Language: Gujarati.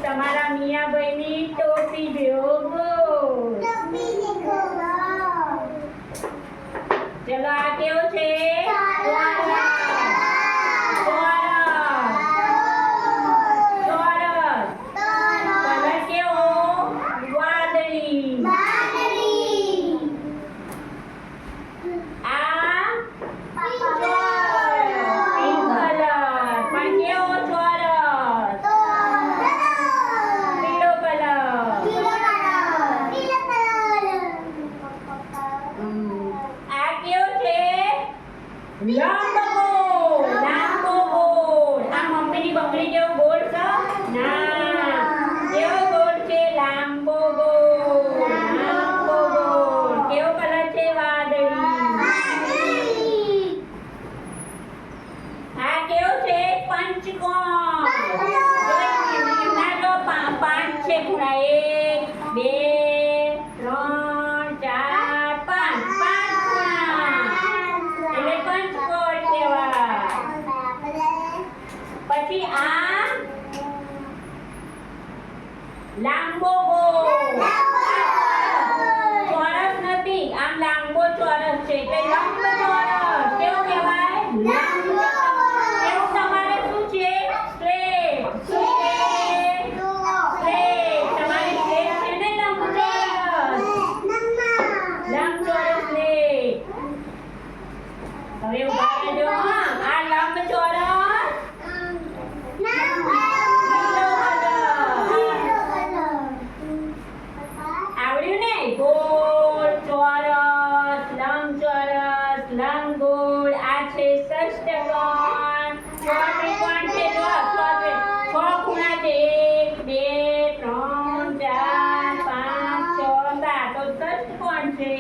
તમારા મિયાભાઈની ટોપી જેવો ગોળ. ચલો આ કેવો છે? લાંબો ગોળ. આ મમ્મીની બંગડી જેવો ગોળ છે? ના, કેવો ગોળ છે? લાંબો ગોળ. લાંબો ગોળ. કેવો કલર છે? વાદળી. આ કેવો છે? પંચકોણ. એમના જો પાંચ છે ખૂણા. 1 2 3 4 5. પછી આ લાંબો ગોળ. ચોરસ નથી, આમ લાંબો ચોરસ છે એટલે લંબચોરસ. કેવું કહેવાય? એવું તમારે શું છે? સ્ટ્રેટ. શું છે? સ્ટ્રેટ. તમારી સ્ટ્રેટ છે ને લંબચોરસ. લંબચોરસ સ્ટ્રેટ. હવે ઉભા રહેજો. આ લંબચોરસ ગોળ, ચોરસ, લંબચોરસ, લંબગોળ. આ છે ષષ્ઠકોણ. ચોત્રિકોણ છે. જો 6 ખૂણા છે. 1 2 3 4 5 6 7. તો ષષ્ઠકોણ છે.